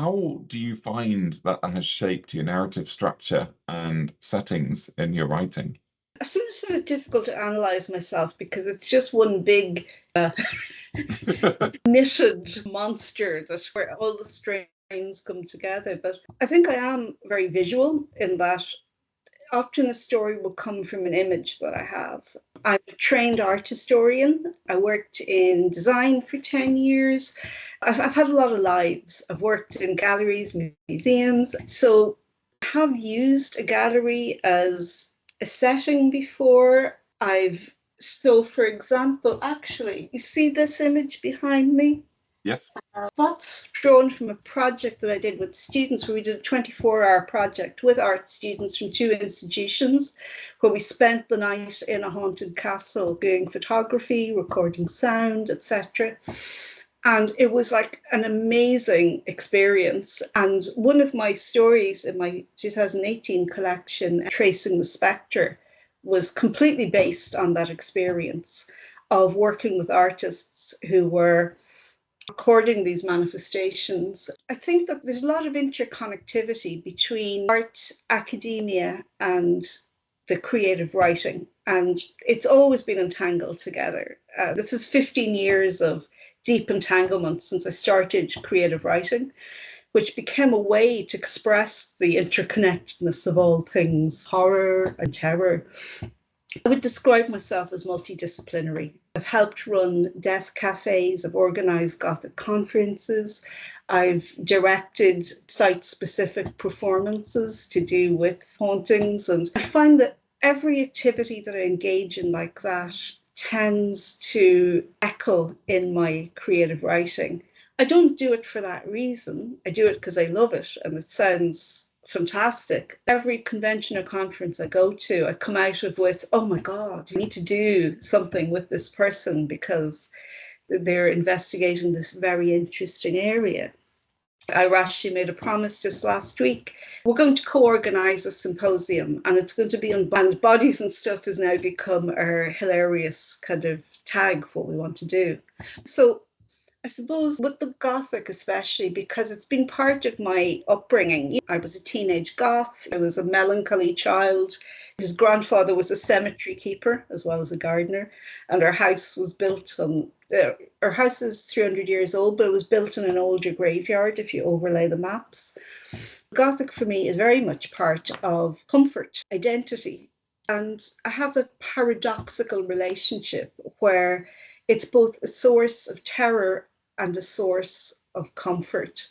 How do you find that has shaped your narrative structure and settings in your writing? I sometimes find it difficult to analyze myself because it's just one big knitted monster that's where all the strains come together. But I think I am very visual in that often a story will come from an image that I have. I'm a trained art historian. I worked in design for 10 years. I've had a lot of lives. I've worked in galleries, museums. So I have used a gallery as a setting before. So for example, actually, you see this image behind me? Yes. That's drawn from a project that I did with students where we did a 24-hour project with art students from two institutions where we spent the night in a haunted castle doing photography, recording sound, etc. And it was like an amazing experience. And one of my stories in my 2018 collection, Tracing the Spectre, was completely based on that experience of working with artists who were recording these manifestations. I think that there's a lot of interconnectivity between art, academia, and the creative writing. And it's always been entangled together. This is 15 years of deep entanglement since I started creative writing, which became a way to express the interconnectedness of all things horror and terror. I would describe myself as multidisciplinary. I've helped run death cafes, I've organised Gothic conferences, I've directed site-specific performances to do with hauntings, and I find that every activity that I engage in like that tends to echo in my creative writing. I don't do it for that reason. I do it because I love it and it sounds fantastic. Every convention or conference I go to, I come out of with, oh my God, you need to do something with this person because they're investigating this very interesting area. I actually made a promise just last week. We're going to co-organise a symposium and it's going to be on and bodies and stuff has now become our hilarious kind of tag for what we want to do. So I suppose with the Gothic, especially because it's been part of my upbringing. I was a teenage Goth. I was a melancholy child. His grandfather was a cemetery keeper as well as a gardener. And our house was built on, our house is 300 years old, but it was built in an older graveyard if you overlay the maps. Gothic for me is very much part of comfort, identity. And I have a paradoxical relationship where it's both a source of terror and a source of comfort.